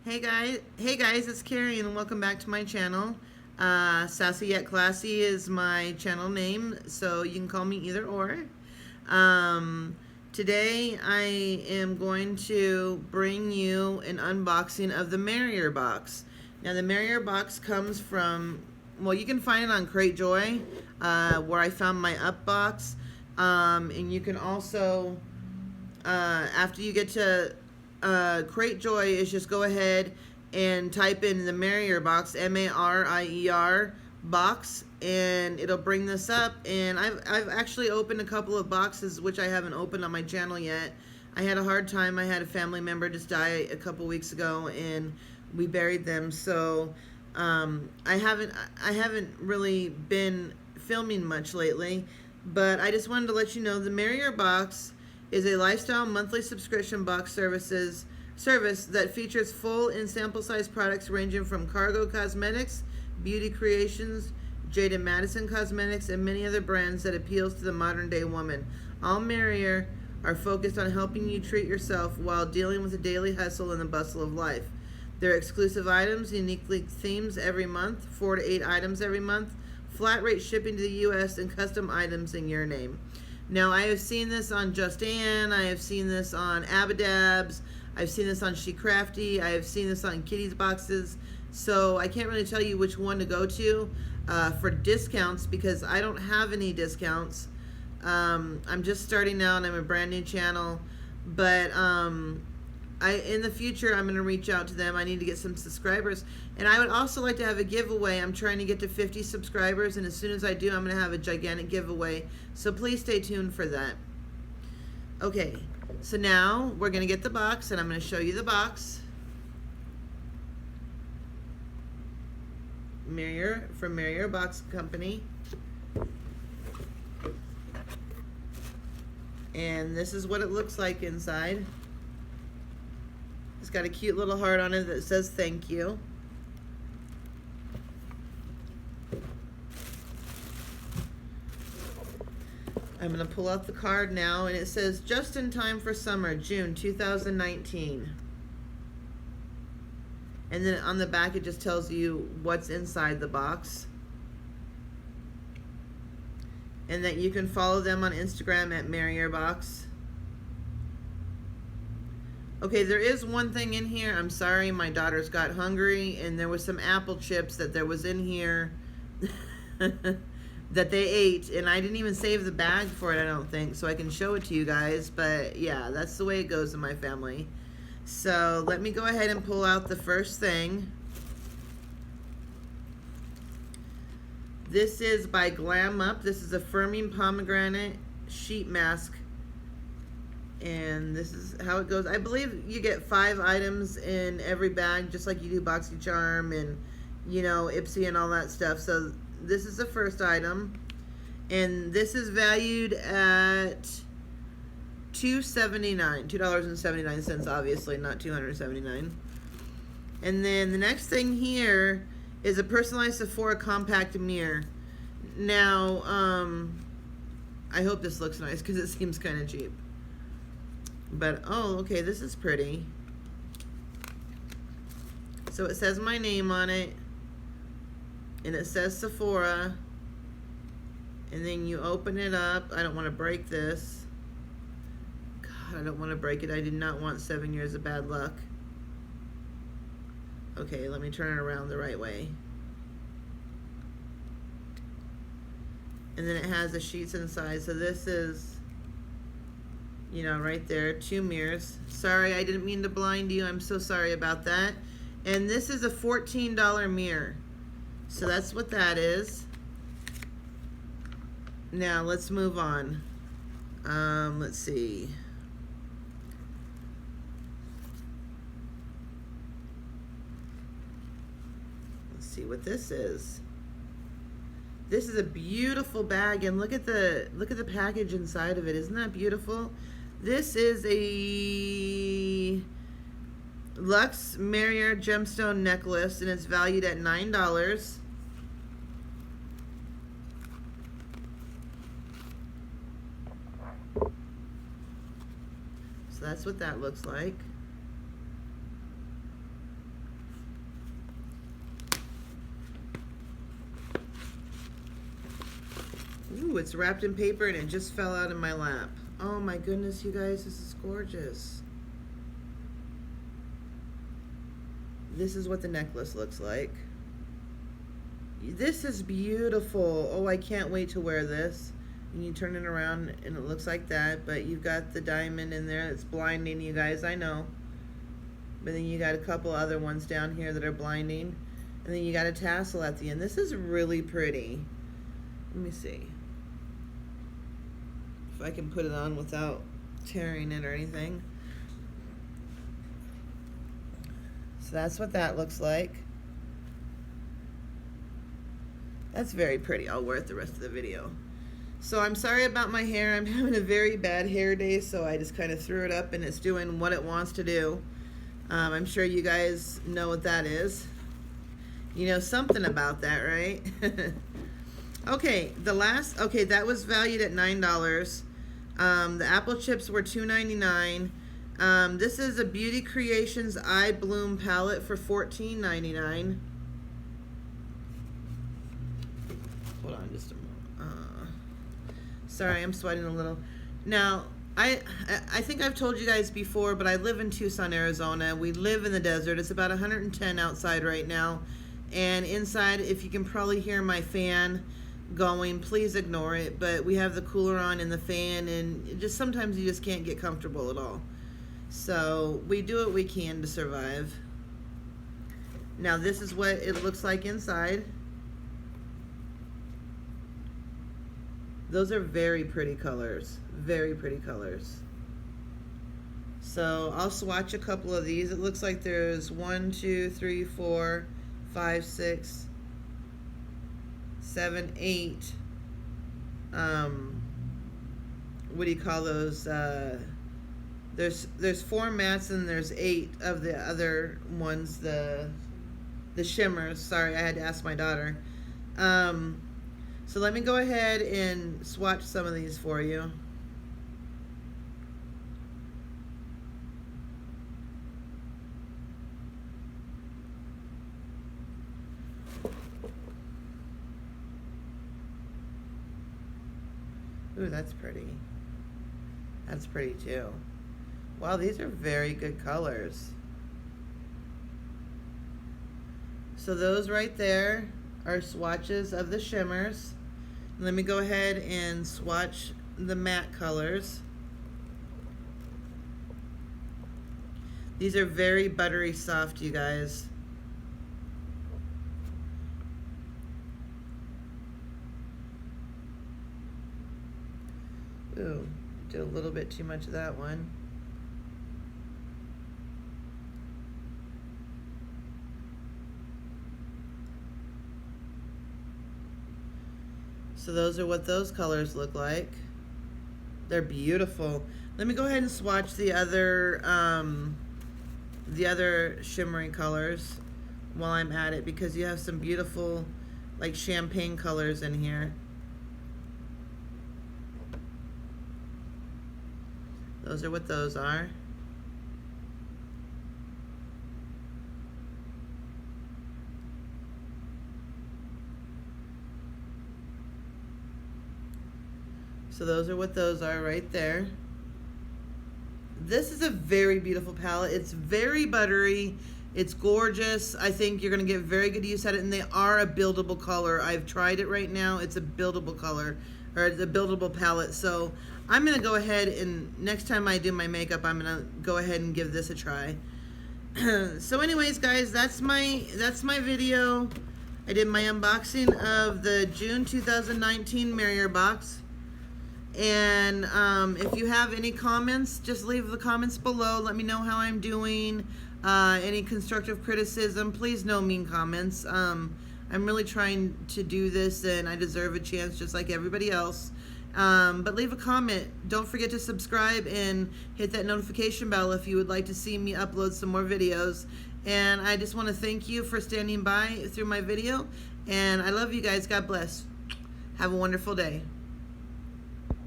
Hey guys, it's Carrie and welcome back to my channel. Sassy Yet Classy is my channel name, so you can call me either or. Today I am going to bring you an unboxing of the Merrier box. Now the Merrier box comes from, well, you can find it on Crate Joy, where I found my up box, and you can also, after you get to Crate Joy, is just go ahead and type in the Merrier box, M-A-R-I-E-R box, and it'll bring this up. And I've actually opened a couple of boxes which I haven't opened on my channel yet. I had a hard time. I had a family member just die a couple weeks ago, and we buried them. So I haven't really been filming much lately, but I just wanted to let you know the Merrier box is a lifestyle monthly subscription box service that features full and sample size products ranging from Cargo Cosmetics, Beauty Creations, Jada Madison Cosmetics, and many other brands that appeals to the modern day woman. All Merrier are focused on helping you treat yourself while dealing with the daily hustle and the bustle of life. There are exclusive items, uniquely themes every month, 4 to 8 items every month, flat rate shipping to the U.S., and custom items in your name. Now, I have seen this on Just Ann, I have seen this on Abadabs, I've seen this on She Crafty, I have seen this on Kitty's boxes, so I can't really tell you which one to go to for discounts because I don't have any discounts. I'm just starting out and I'm a brand new channel, but in the future, I'm going to reach out to them. I need to get some subscribers. And I would also like to have a giveaway. I'm trying to get to 50 subscribers, and as soon as I do, I'm going to have a gigantic giveaway. So please stay tuned for that. Okay, so now we're going to get the box, and I'm going to show you the box. Merrier, from Merrier Box Company. And this is what it looks like inside. It's got a cute little heart on it that says thank you. I'm going to pull out the card now, and it says just in time for summer, June 2019. And then on the back it just tells you what's inside the box. And that you can follow them on Instagram at Merrier Box. Okay, there is one thing in here. I'm sorry, my daughters got hungry, and there was some apple chips that there was in here that they ate, and I didn't even save the bag for it, I don't think, so I can show it to you guys. But yeah, that's the way it goes in my family. So let me go ahead and pull out the first thing. This is by Glam Up. This is a firming pomegranate sheet mask. And this is how it goes. I believe you get 5 items in every bag, just like you do BoxyCharm and, you know, Ipsy and all that stuff. So this is the first item. And this is valued at $2.79, obviously, not $279. And then the next thing here is a personalized Sephora compact mirror. Now, I hope this looks nice because it seems kind of cheap. But, oh, okay, this is pretty. So it says my name on it, and it says Sephora, and then you open it up. I don't want to break this. God, I don't want to break it. I did not want 7 years of bad luck. Okay, let me turn it around the right way. And then it has the sheets inside. So this is, you know, right there, 2 mirrors. Sorry, I didn't mean to blind you. I'm so sorry about that. And this is a $14 mirror. So that's what that is. Now, let's move on. Let's see. Let's see what this is. This is a beautiful bag, and look at the package inside of it. Isn't that beautiful? This is a Luxe Merrier gemstone necklace, and it's valued at $9. So that's what that looks like. Ooh, it's wrapped in paper and it just fell out in my lap. Oh my goodness, you guys, this is gorgeous. This is what the necklace looks like. This is beautiful. Oh, I can't wait to wear this. And you turn it around and it looks like that, but you've got the diamond in there. It's blinding, you guys, I know. But then you got a couple other ones down here that are blinding. And then you got a tassel at the end. This is really pretty. Let me see if I can put it on without tearing it or anything. So that's what that looks like. That's very pretty. I'll wear it the rest of the video. So I'm sorry about my hair. I'm having a very bad hair day, so I just kind of threw it up and it's doing what it wants to do. I'm sure you guys know what that is. You know something about that, right? Okay, that was valued at $9. The apple chips were $2.99. This is a Beauty Creations Eye Bloom palette for $14.99. Hold on just a moment. Sorry, I'm sweating a little. Now, I think I've told you guys before, but I live in Tucson, Arizona. We live in the desert. It's about 110 outside right now. And inside, if you can probably hear my fan going, please ignore it. But we have the cooler on and the fan, and just sometimes you just can't get comfortable at all. So we do what we can to survive. Now this is what it looks like inside. Those are very pretty colors. Very pretty colors. So I'll swatch a couple of these. It looks like there's 1, 2, 3, 4, 5, 6, 7, 8. What do you call those? There's 4 mattes and there's 8 of the other ones. The shimmers. Sorry, I had to ask my daughter. So let me go ahead and swatch some of these for you. Ooh, that's pretty. That's pretty too. Wow, these are very good colors. So those right there are swatches of the shimmers. Let me go ahead and swatch the matte colors. These are very buttery soft, you guys. Ooh, did a little bit too much of that one. So those are what those colors look like. They're beautiful. Let me go ahead and swatch the other shimmering colors while I'm at it, because you have some beautiful like champagne colors in here. Those are what those are. So those are what those are right there. This is a very beautiful palette. It's very buttery. It's gorgeous. I think you're going to get very good use out of it, and they are a buildable color. I've tried it right now. It's a buildable color, or it's a buildable palette. So I'm going to go ahead and next time I do my makeup, I'm going to go ahead and give this a try. So anyways, guys, that's my video. I did my unboxing of the June 2019 Marrier box. And if you have any comments, just leave the comments below. Let me know how I'm doing. Any constructive criticism, please no mean comments. I'm really trying to do this, and I deserve a chance just like everybody else. But leave a comment. Don't forget to subscribe and hit that notification bell if you would like to see me upload some more videos. And I just want to thank you for standing by through my video. And I love you guys. God bless. Have a wonderful day.